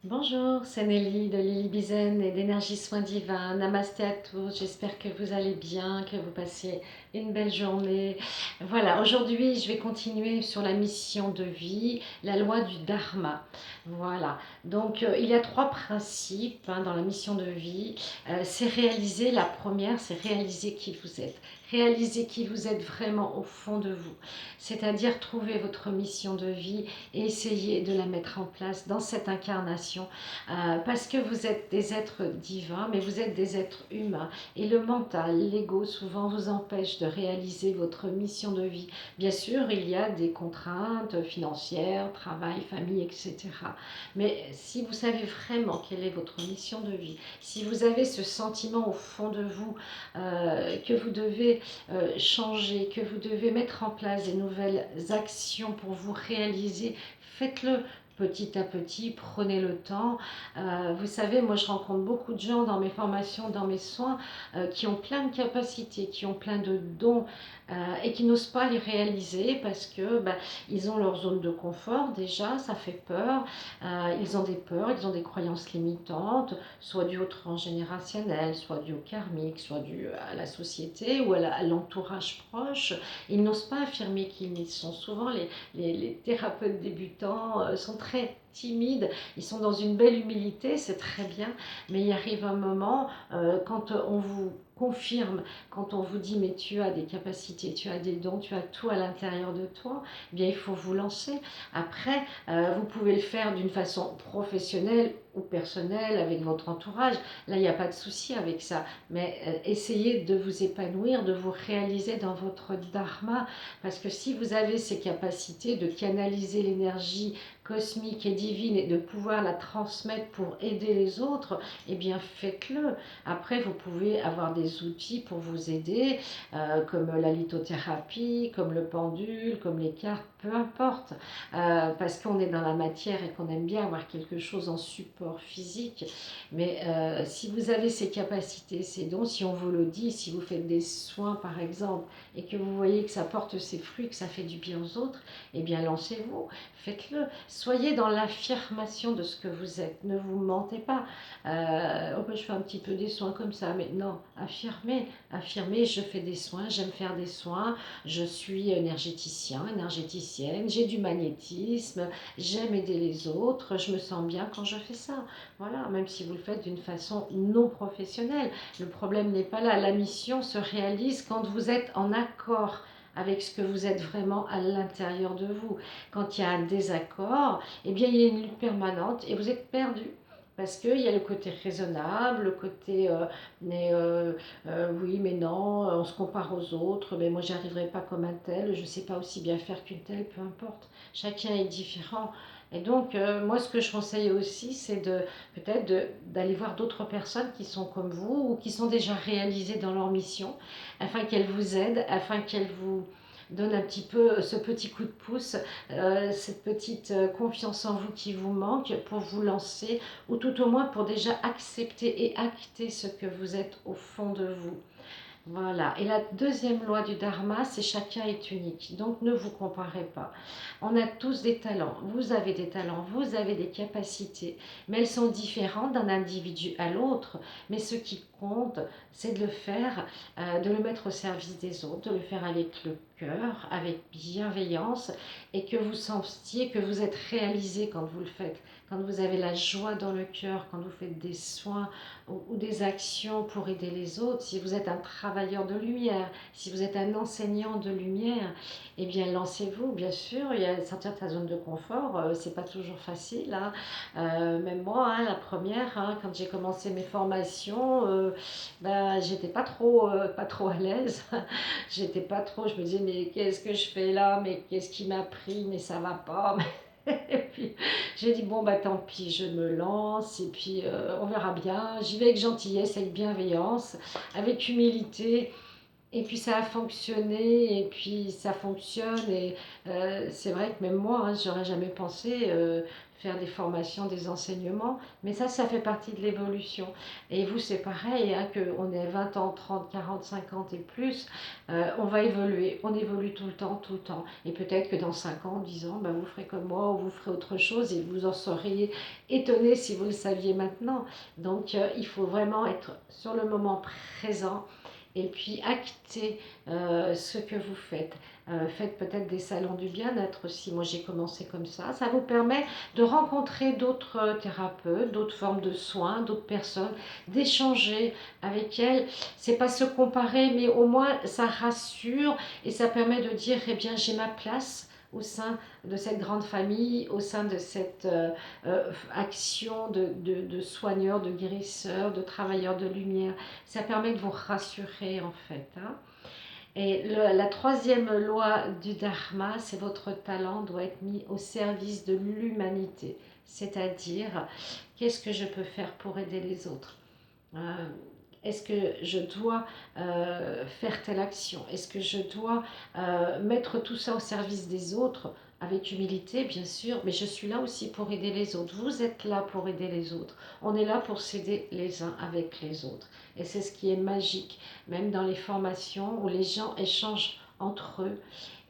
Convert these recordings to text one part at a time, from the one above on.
Bonjour, c'est Nelly de Lily Bizen et d'Énergie Soins Divins. Namasté à tous, j'espère que vous allez bien, que vous passiez une belle journée. Voilà, aujourd'hui je vais continuer sur la mission de vie, la loi du Dharma. Voilà, donc il y a trois principes dans la mission de vie. C'est réaliser, la première, c'est réaliser qui vous êtes. Réaliser qui vous êtes vraiment au fond de vous. C'est-à-dire trouver votre mission de vie et essayer de la mettre en place dans cette incarnation parce que vous êtes des êtres divins, mais vous êtes des êtres humains. Et le mental, l'ego, souvent vous empêche de réaliser votre mission de vie. Bien sûr, il y a des contraintes financières, travail, famille, etc. Mais si vous savez vraiment quelle est votre mission de vie, si vous avez ce sentiment au fond de vous que vous devez changer, que vous devez mettre en place des nouvelles actions pour vous réaliser, faites-le petit à petit, prenez le temps. Vous savez, moi je rencontre beaucoup de gens dans mes formations, dans mes soins, qui ont plein de capacités, qui ont plein de dons et qui n'osent pas les réaliser parce que ils ont leur zone de confort déjà, ça fait peur. Ils ont des peurs, ils ont des croyances limitantes, soit dues au transgénérationnel, soit dues au karmique, soit dues à la société ou à l'entourage proche. Ils n'osent pas affirmer qu'ils y sont. Souvent, les thérapeutes débutants sont très timides, ils sont dans une belle humilité, c'est très bien, mais il arrive un moment quand on vous confirme, quand on vous dit mais tu as des capacités, tu as des dons, tu as tout à l'intérieur de toi, eh bien il faut vous lancer. Après, vous pouvez le faire d'une façon professionnelle ou personnelle avec votre entourage, là il n'y a pas de souci avec ça, mais essayez de vous épanouir, de vous réaliser dans votre dharma, parce que si vous avez ces capacités de canaliser l'énergie cosmique et divine et de pouvoir la transmettre pour aider les autres, eh bien faites-le. Après, vous pouvez avoir des outils pour vous aider, comme la lithothérapie, comme le pendule, comme les cartes, peu importe, parce qu'on est dans la matière et qu'on aime bien avoir quelque chose en support physique. Mais si vous avez ces capacités, ces dons, si on vous le dit, si vous faites des soins par exemple, et que vous voyez que ça porte ses fruits, que ça fait du bien aux autres, eh bien lancez-vous, faites-le. Soyez dans l'affirmation de ce que vous êtes, ne vous mentez pas. Oh ben, je fais un petit peu des soins comme ça, mais non, affirmez, affirmez, je fais des soins, j'aime faire des soins, je suis énergéticien, énergéticienne, j'ai du magnétisme, j'aime aider les autres, je me sens bien quand je fais ça. Voilà, même si vous le faites d'une façon non professionnelle. Le problème n'est pas là, la mission se réalise quand vous êtes en accord avec ce que vous êtes vraiment à l'intérieur de vous. Quand il y a un désaccord, eh bien il y a une lutte permanente et vous êtes perdu. Parce qu'il y a le côté raisonnable, le côté oui mais non, on se compare aux autres, mais moi j'y arriverai pas comme un tel, je ne sais pas aussi bien faire qu'une telle, peu importe. Chacun est différent. Et donc moi ce que je conseille aussi c'est de peut-être d'aller voir d'autres personnes qui sont comme vous ou qui sont déjà réalisées dans leur mission, afin qu'elles vous aident, afin qu'elles vous donne un petit peu ce petit coup de pouce, cette petite confiance en vous qui vous manque pour vous lancer, ou tout au moins pour déjà accepter et acter ce que vous êtes au fond de vous. Voilà. Et la deuxième loi du Dharma, c'est chacun est unique. Donc ne vous comparez pas. On a tous des talents. Vous avez des talents, vous avez des capacités, mais elles sont différentes d'un individu à l'autre. Mais ce qui compte, c'est de le faire, de le mettre au service des autres, de le faire avec le cœur, avec bienveillance, et que vous sentiez que vous êtes réalisé quand vous le faites. Quand vous avez la joie dans le cœur, quand vous faites des soins ou des actions pour aider les autres, si vous êtes un travailleur de lumière, si vous êtes un enseignant de lumière, eh bien lancez-vous, bien sûr, il y a sortir de sa zone de confort, c'est pas toujours facile, hein. Même moi, hein, la première, hein, quand j'ai commencé mes formations, j'étais pas trop à l'aise, j'étais pas trop, je me disais mais qu'est-ce que je fais là, mais qu'est-ce qui m'a pris, mais ça va pas, et puis j'ai dit bon bah tant pis, je me lance et puis on verra bien. J'y vais avec gentillesse, avec bienveillance, avec humilité. Et puis ça a fonctionné, et puis ça fonctionne, et c'est vrai que même moi, hein, j'aurais jamais pensé faire des formations, des enseignements, mais ça fait partie de l'évolution. Et vous, c'est pareil, hein, qu'on ait 20 ans, 30, 40, 50 et plus, on va évoluer, on évolue tout le temps, tout le temps. Et peut-être que dans 5 ans, 10 ans, ben, vous ferez comme moi, ou vous ferez autre chose, et vous en seriez étonné si vous le saviez maintenant. Donc il faut vraiment être sur le moment présent, et puis actez ce que vous faites. Faites peut-être des salons du bien-être aussi. Moi, j'ai commencé comme ça. Ça vous permet de rencontrer d'autres thérapeutes, d'autres formes de soins, d'autres personnes, d'échanger avec elles. C'est pas se comparer, mais au moins ça rassure, et ça permet de dire, eh bien, j'ai ma place au sein de cette grande famille, au sein de cette action de soigneurs, de guérisseurs, de travailleurs de lumière. Ça permet de vous rassurer en fait, hein. Et la troisième loi du Dharma, c'est votre talent doit être mis au service de l'humanité. C'est-à-dire, qu'est-ce que je peux faire pour aider les autres? Euh, Est-ce que je dois faire telle action? Est-ce que je dois mettre tout ça au service des autres? Avec humilité, bien sûr, mais je suis là aussi pour aider les autres. Vous êtes là pour aider les autres. On est là pour s'aider les uns avec les autres. Et c'est ce qui est magique, même dans les formations où les gens échangent entre eux.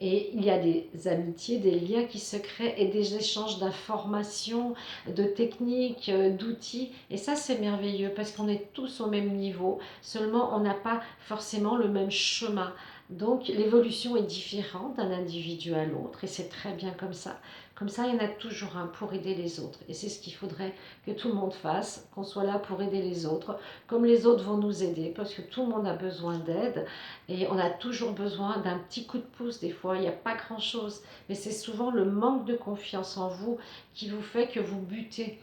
Et il y a des amitiés, des liens qui se créent, et des échanges d'informations, de techniques, d'outils. Et ça, c'est merveilleux parce qu'on est tous au même niveau. Seulement, on n'a pas forcément le même chemin. Donc, l'évolution est différente d'un individu à l'autre, et c'est très bien comme ça. Comme ça, il y en a toujours un pour aider les autres. Et c'est ce qu'il faudrait que tout le monde fasse, qu'on soit là pour aider les autres, comme les autres vont nous aider, parce que tout le monde a besoin d'aide. Et on a toujours besoin d'un petit coup de pouce. Des fois, il n'y a pas grand-chose. Mais c'est souvent le manque de confiance en vous qui vous fait que vous butez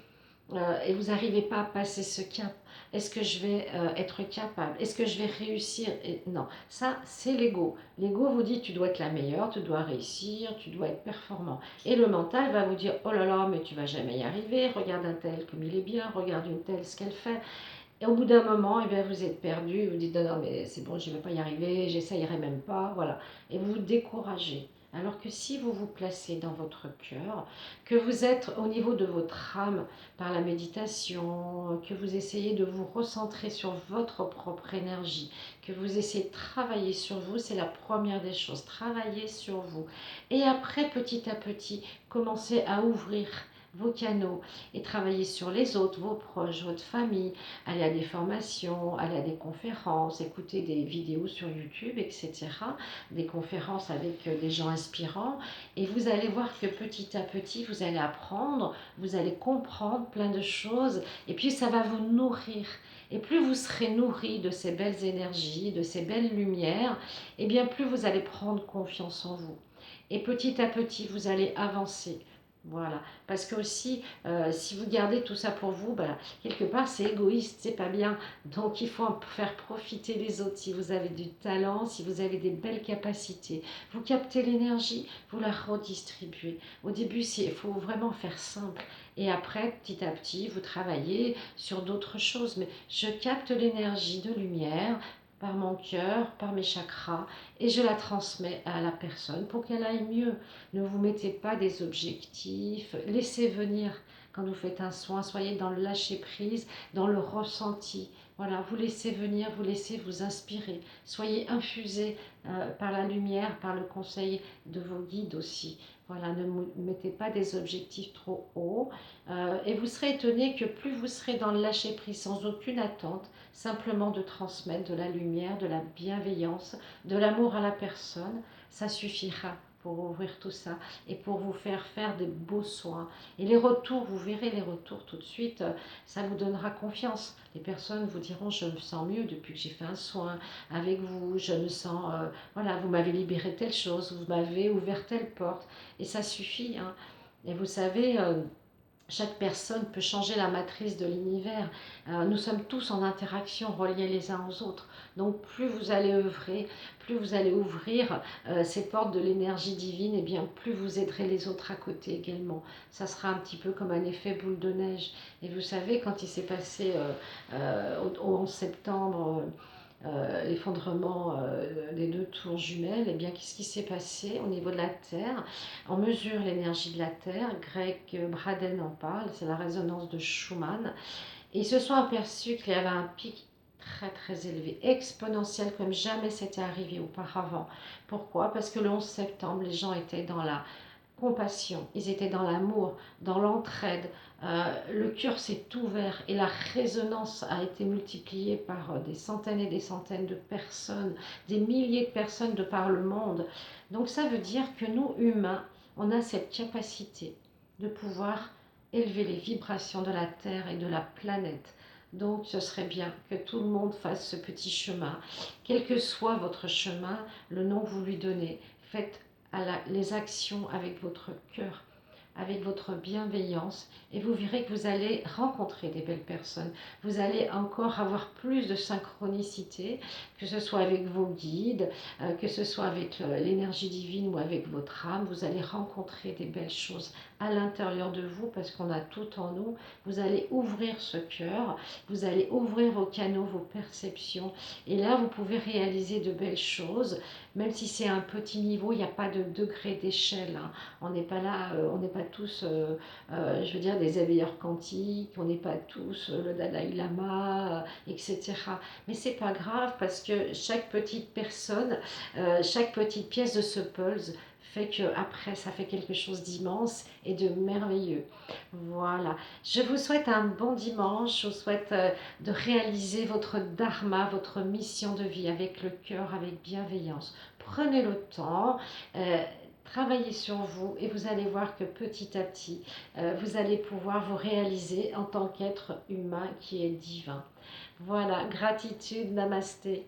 et vous n'arrivez pas à passer ce cap. Est-ce que je vais être capable? Est-ce que je vais réussir? Et non, ça, c'est l'ego. L'ego vous dit, tu dois être la meilleure, tu dois réussir, tu dois être performant. Et le mental va vous dire, oh là là, mais tu vas jamais y arriver. Regarde un tel comme il est bien, regarde une telle ce qu'elle fait. Et au bout d'un moment, eh bien, vous êtes perdu, vous dites non, non, mais c'est bon, je ne vais pas y arriver, j'essayerai même pas, voilà. Et vous vous découragez. Alors que si vous vous placez dans votre cœur, que vous êtes au niveau de votre âme par la méditation, que vous essayez de vous recentrer sur votre propre énergie, que vous essayez de travailler sur vous, c'est la première des choses, travailler sur vous. Et après, petit à petit, commencez à ouvrir vos canaux et travailler sur les autres, vos proches, votre famille, aller à des formations, aller à des conférences, écouter des vidéos sur YouTube, etc. Des conférences avec des gens inspirants. Et vous allez voir que petit à petit, vous allez apprendre, vous allez comprendre plein de choses. Et puis, ça va vous nourrir. Et plus vous serez nourri de ces belles énergies, de ces belles lumières, et bien plus vous allez prendre confiance en vous. Et petit à petit, vous allez avancer. Voilà, parce que aussi, si vous gardez tout ça pour vous, ben, quelque part c'est égoïste, c'est pas bien. Donc il faut en faire profiter les autres. Si vous avez du talent, si vous avez des belles capacités, vous captez l'énergie, vous la redistribuez. Au début, il faut vraiment faire simple. Et après, petit à petit, vous travaillez sur d'autres choses. Mais je capte l'énergie de lumière par mon cœur, par mes chakras, et je la transmets à la personne pour qu'elle aille mieux. Ne vous mettez pas des objectifs, laissez venir. Quand vous faites un soin, soyez dans le lâcher-prise, dans le ressenti. Voilà, vous laissez venir, vous laissez vous inspirer. Soyez infusés par la lumière, par le conseil de vos guides aussi. Voilà, ne mettez pas des objectifs trop hauts. Et vous serez étonné que plus vous serez dans le lâcher-prise sans aucune attente, simplement de transmettre de la lumière, de la bienveillance, de l'amour à la personne, ça suffira pour ouvrir tout ça et pour vous faire faire des beaux soins. Et les retours, vous verrez les retours tout de suite, ça vous donnera confiance. Les personnes vous diront, je me sens mieux depuis que j'ai fait un soin avec vous, je me sens, voilà, vous m'avez libéré telle chose, vous m'avez ouvert telle porte, et ça suffit, hein. Et vous savez, chaque personne peut changer la matrice de l'univers. Nous sommes tous en interaction, reliés les uns aux autres. Donc plus vous allez œuvrer, plus vous allez ouvrir ces portes de l'énergie divine, et bien plus vous aiderez les autres à côté également. Ça sera un petit peu comme un effet boule de neige. Et vous savez, quand il s'est passé au 11 septembre l'effondrement des deux tours jumelles, et bien qu'est-ce qui s'est passé au niveau de la Terre? On mesure l'énergie de la Terre, Greg Braden en parle, c'est la résonance de Schumann, et ils se sont aperçus qu'il y avait un pic très très élevé, exponentiel comme jamais c'était arrivé auparavant. Pourquoi? Parce que le 11 septembre, les gens étaient dans la compassion, ils étaient dans l'amour, dans l'entraide. Le cœur s'est ouvert et la résonance a été multipliée par des centaines et des centaines de personnes, des milliers de personnes de par le monde. Donc ça veut dire que nous, humains, on a cette capacité de pouvoir élever les vibrations de la Terre et de la planète. Donc ce serait bien que tout le monde fasse ce petit chemin. Quel que soit votre chemin, le nom que vous lui donnez, faites les actions avec votre cœur, avec votre bienveillance, et vous verrez que vous allez rencontrer des belles personnes. Vous allez encore avoir plus de synchronicité, que ce soit avec vos guides, que ce soit avec l'énergie divine ou avec votre âme. Vous allez rencontrer des belles choses à l'intérieur de vous parce qu'on a tout en nous. Vous allez ouvrir ce cœur, vous allez ouvrir vos canaux, vos perceptions, et là vous pouvez réaliser de belles choses. Même si c'est un petit niveau, il n'y a pas de degré d'échelle, hein. On n'est pas là, on n'est pas tous, je veux dire, des éveilleurs quantiques, on n'est pas tous le Dalai Lama, etc. Mais c'est pas grave parce que chaque petite personne, chaque petite pièce de ce puzzle fait que après ça fait quelque chose d'immense et de merveilleux. Voilà, je vous souhaite un bon dimanche, je vous souhaite de réaliser votre dharma, votre mission de vie avec le cœur, avec bienveillance. Prenez le temps, travaillez sur vous et vous allez voir que petit à petit, vous allez pouvoir vous réaliser en tant qu'être humain qui est divin. Voilà, gratitude, namasté.